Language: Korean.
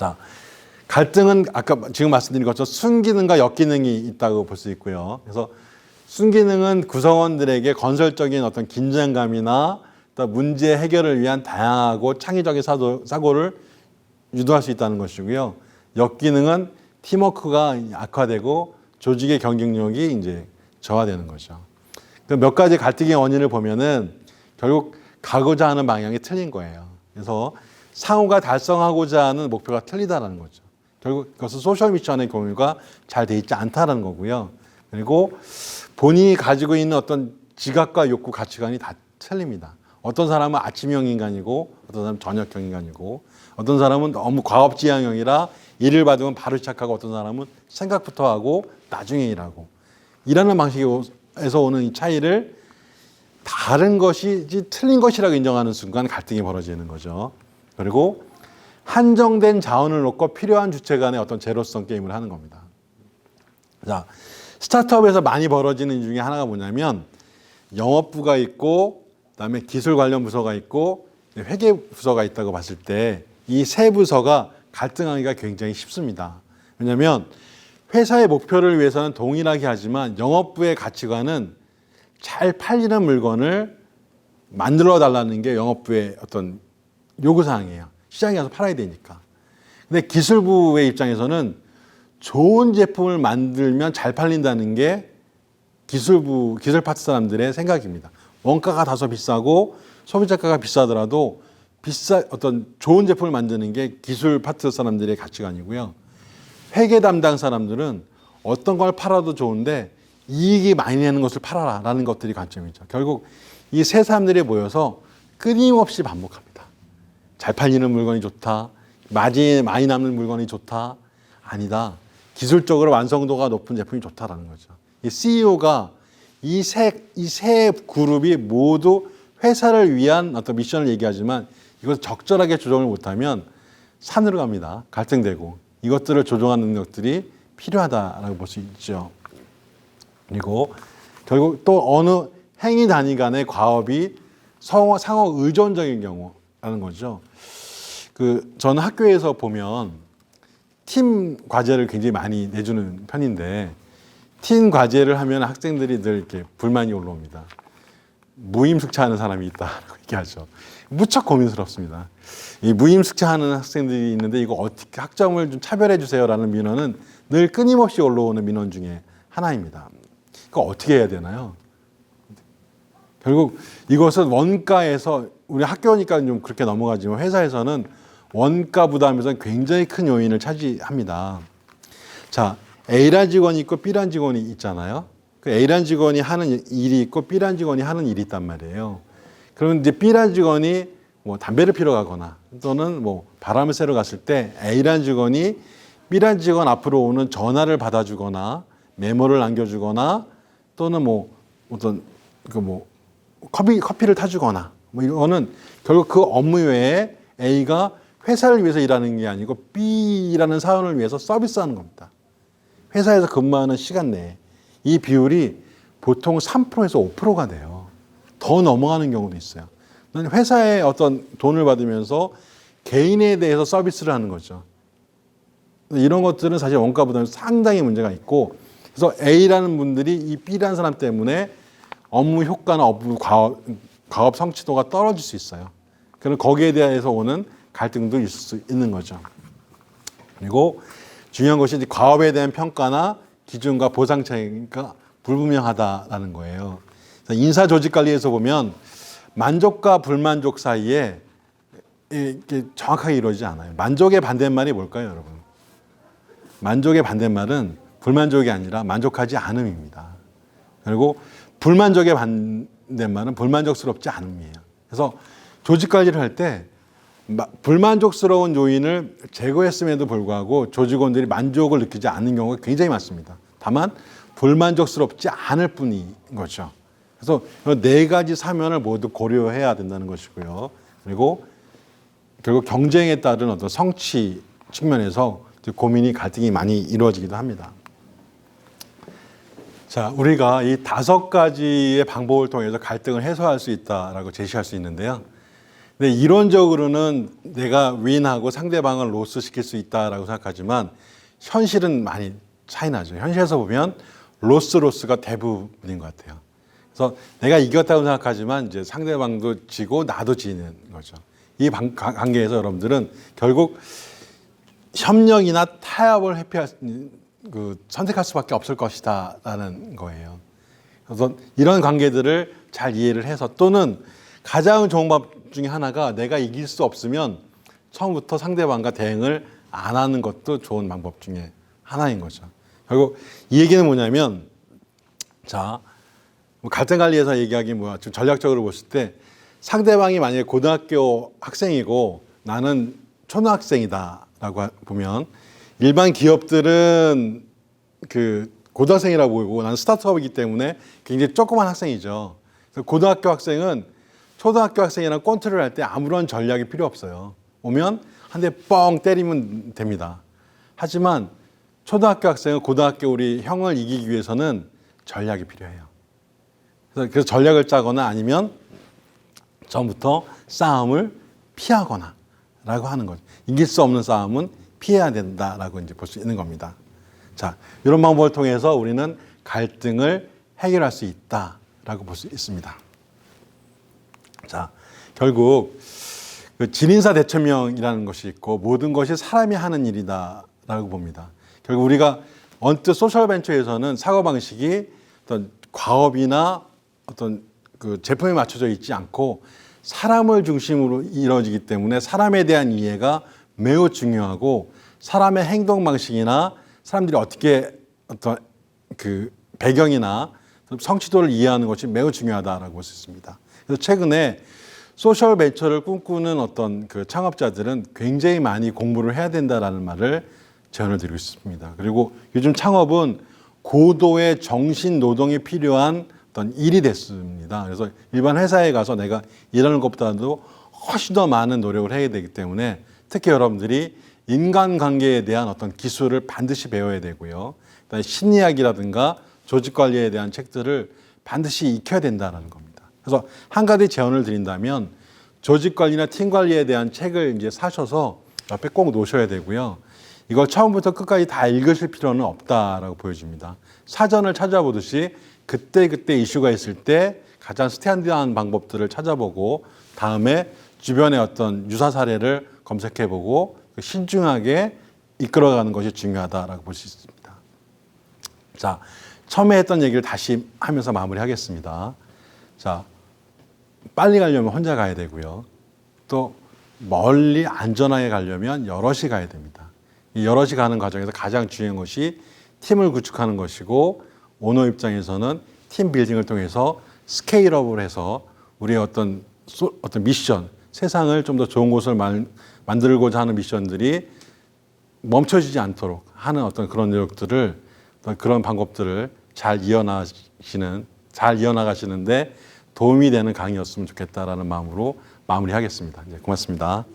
자, 갈등은 아까 지금 말씀드린 것처럼 순기능과 역기능이 있다고 볼 수 있고요. 그래서 순기능은 구성원들에게 건설적인 어떤 긴장감이나 또 문제 해결을 위한 다양하고 창의적인 사고를 유도할 수 있다는 것이고요. 역기능은 팀워크가 악화되고 조직의 경쟁력이 이제 저하되는 거죠. 몇 가지 갈등의 원인을 보면은 결국 가고자 하는 방향이 틀린 거예요. 그래서 상호가 달성하고자 하는 목표가 틀리다라는 거죠. 결국 그것은 소셜 미션의 공유가 잘 돼 있지 않다라는 거고요. 그리고 본인이 가지고 있는 어떤 지각과 욕구, 가치관이 다 틀립니다. 어떤 사람은 아침형 인간이고 어떤 사람은 저녁형 인간이고 어떤 사람은 너무 과업지향형이라 일을 받으면 바로 시작하고 어떤 사람은 생각부터 하고 나중에 일하고 일하는 방식에서 오는 이 차이를 다른 것이지 틀린 것이라고 인정하는 순간 갈등이 벌어지는 거죠. 그리고 한정된 자원을 놓고 필요한 주체 간의 어떤 제로성 게임을 하는 겁니다. 자, 스타트업에서 많이 벌어지는 중에 하나가 뭐냐면 영업부가 있고 그다음에 기술 관련 부서가 있고 회계 부서가 있다고 봤을 때 이 세 부서가 갈등하기가 굉장히 쉽습니다. 왜냐하면 회사의 목표를 위해서는 동일하게 하지만 영업부의 가치관은 잘 팔리는 물건을 만들어 달라는 게 영업부의 어떤 요구사항이에요. 시장에 가서 팔아야 되니까. 근데 기술부의 입장에서는 좋은 제품을 만들면 잘 팔린다는 게 기술 파트 사람들의 생각입니다. 원가가 다소 비싸고 소비자가가 비싸더라도 어떤 좋은 제품을 만드는 게 기술 파트 사람들의 가치관이고요. 회계 담당 사람들은 어떤 걸 팔아도 좋은데 이익이 많이 내는 것을 팔아라라는 것들이 관점이죠. 결국 이 세 사람들이 모여서 끊임없이 반복합니다. 잘 팔리는 물건이 좋다. 마진이 많이 남는 물건이 좋다. 아니다. 기술적으로 완성도가 높은 제품이 좋다라는 거죠. 이 CEO가 이 세 그룹이 모두 회사를 위한 어떤 미션을 얘기하지만 이것을 적절하게 조정을 못하면 산으로 갑니다. 갈등되고 이것들을 조정하는 능력들이 필요하다라고 볼 수 있죠. 그리고 결국 또 어느 행위 단위 간의 과업이 상호 의존적인 경우라는 거죠. 저는 학교에서 보면 팀 과제를 굉장히 많이 내주는 편인데 팀 과제를 하면 학생들이 늘 이렇게 불만이 올라옵니다. 무임승차하는 사람이 있다라고 얘기하죠. 무척 고민스럽습니다. 이 무임승차하는 학생들이 있는데 이거 어떻게 학점을 좀 차별해 주세요라는 민원은 늘 끊임없이 올라오는 민원 중에 하나입니다. 이거 어떻게 해야 되나요? 결국 이것은 원가에서 우리 학교니까 좀 그렇게 넘어가지만 회사에서는 원가 부담에서 굉장히 큰 요인을 차지합니다. 자, A란 직원이 있고 B란 직원이 있잖아요. 그 A란 직원이 하는 일이 있고 B란 직원이 하는 일이 있단 말이에요. 그러면 이제 B란 직원이 뭐 담배를 피러 가거나 또는 뭐 바람을 쐬러 갔을 때 A란 직원이 B란 직원 앞으로 오는 전화를 받아주거나 메모를 남겨주거나 또는 뭐 어떤 커피를 타주거나 뭐 이거는 결국 그 업무 외에 A가 회사를 위해서 일하는 게 아니고 B라는 사원을 위해서 서비스하는 겁니다. 회사에서 근무하는 시간 내에 이 비율이 보통 3%에서 5%가 돼요. 더 넘어가는 경우도 있어요. 회사에 어떤 돈을 받으면서 개인에 대해서 서비스를 하는 거죠. 이런 것들은 사실 원가 부담에 상당히 문제가 있고 그래서 A라는 분들이 이 B라는 사람 때문에 업무 효과나 업무 과업 성취도가 떨어질 수 있어요. 그럼 거기에 대해서 오는 갈등도 있을 수 있는 거죠. 그리고 중요한 것이 이제 과업에 대한 평가나 기준과 보상 차이가 불분명하다라는 거예요. 인사 조직 관리에서 보면 만족과 불만족 사이에 이게 정확하게 이루어지지 않아요. 만족의 반대말이 뭘까요, 여러분? 만족의 반대말은 불만족이 아니라 만족하지 않음입니다. 그리고 불만족의 반대말은 불만족스럽지 않음이에요. 그래서 조직 관리를 할 때 불만족스러운 요인을 제거했음에도 불구하고 조직원들이 만족을 느끼지 않는 경우가 굉장히 많습니다. 다만 불만족스럽지 않을 뿐인 거죠. 그래서 네 가지 사면을 모두 고려해야 된다는 것이고요. 그리고 결국 경쟁에 따른 어떤 성취 측면에서 고민이 갈등이 많이 이루어지기도 합니다. 자, 우리가 이 5가지의 방법을 통해서 갈등을 해소할 수 있다라고 제시할 수 있는데요. 근데 이론적으로는 내가 윈하고 상대방을 로스 시킬 수 있다라고 생각하지만 현실은 많이 차이 나죠. 현실에서 보면 로스가 대부분인 것 같아요. 그래서 내가 이겼다고 생각하지만 이제 상대방도 지고 나도 지는 거죠. 이 관계에서 여러분들은 결국 협력이나 타협을 선택할 수밖에 없을 것이다라는 거예요. 그래서 이런 관계들을 잘 이해를 해서 또는 가장 좋은 법 중에 하나가 내가 이길 수 없으면 처음부터 상대방과 대응을 안 하는 것도 좋은 방법 중에 하나인 거죠. 결국 이 얘기는 뭐냐면 자, 갈등 관리에서 얘기하기 뭐야? 좀 전략적으로 보실 때 상대방이 만약에 고등학교 학생이고 나는 초등학생이다라고 보면 일반 기업들은 그 고등학생이라고 보이고 나는 스타트업이기 때문에 굉장히 조그만 학생이죠. 그래서 고등학교 학생은 초등학교 학생이랑 꼰트를 할 때 아무런 전략이 필요 없어요. 오면 한 대 뻥 때리면 됩니다. 하지만 초등학교 학생은 고등학교 우리 형을 이기기 위해서는 전략이 필요해요. 그래서 전략을 짜거나 아니면 처음부터 싸움을 피하거나 라고 하는 거죠. 이길 수 없는 싸움은 피해야 된다라고 이제 볼 수 있는 겁니다. 자, 이런 방법을 통해서 우리는 갈등을 해결할 수 있다라고 볼 수 있습니다. 자, 결국 그 진인사 대처명이라는 것이 있고 모든 것이 사람이 하는 일이다라고 봅니다. 결국 우리가 언뜻 소셜 벤처에서는 사고방식이 어떤 과업이나 어떤 그 제품에 맞춰져 있지 않고 사람을 중심으로 이루어지기 때문에 사람에 대한 이해가 매우 중요하고 사람의 행동 방식이나 사람들이 어떻게 어떤 그 배경이나 성취도를 이해하는 것이 매우 중요하다라고 볼 수 있습니다. 그래서 최근에 소셜 벤처를 꿈꾸는 어떤 그 창업자들은 굉장히 많이 공부를 해야 된다라는 말을 제안을 드리고 있습니다. 그리고 요즘 창업은 고도의 정신 노동이 필요한 어떤 일이 됐습니다. 그래서 일반 회사에 가서 내가 일하는 것보다도 훨씬 더 많은 노력을 해야 되기 때문에 특히 여러분들이 인간관계에 대한 어떤 기술을 반드시 배워야 되고요. 그다음에 심리학이라든가 조직관리에 대한 책들을 반드시 익혀야 된다는 겁니다. 그래서 한 가지 제안을 드린다면 조직관리나 팀관리에 대한 책을 이제 사셔서 옆에 꼭 놓으셔야 되고요. 이걸 처음부터 끝까지 다 읽으실 필요는 없다라고 보여집니다. 사전을 찾아보듯이 그때그때 이슈가 있을 때 가장 스탠드한 방법들을 찾아보고 다음에 주변의 어떤 유사 사례를 검색해보고 신중하게 이끌어가는 것이 중요하다라고 볼 수 있습니다. 자, 처음에 했던 얘기를 다시 하면서 마무리하겠습니다. 자, 빨리 가려면 혼자 가야 되고요. 또 멀리 안전하게 가려면 여럿이 가야 됩니다. 이 여럿이 가는 과정에서 가장 중요한 것이 팀을 구축하는 것이고 오너 입장에서는 팀 빌딩을 통해서 스케일업을 해서 우리의 어떤 미션, 세상을 좀 더 좋은 곳을 만들고자 하는 미션들이 멈춰지지 않도록 하는 어떤 그런 노력들을 그런 방법들을 잘 이어나가시는데 도움이 되는 강의였으면 좋겠다라는 마음으로 마무리하겠습니다. 이제 고맙습니다.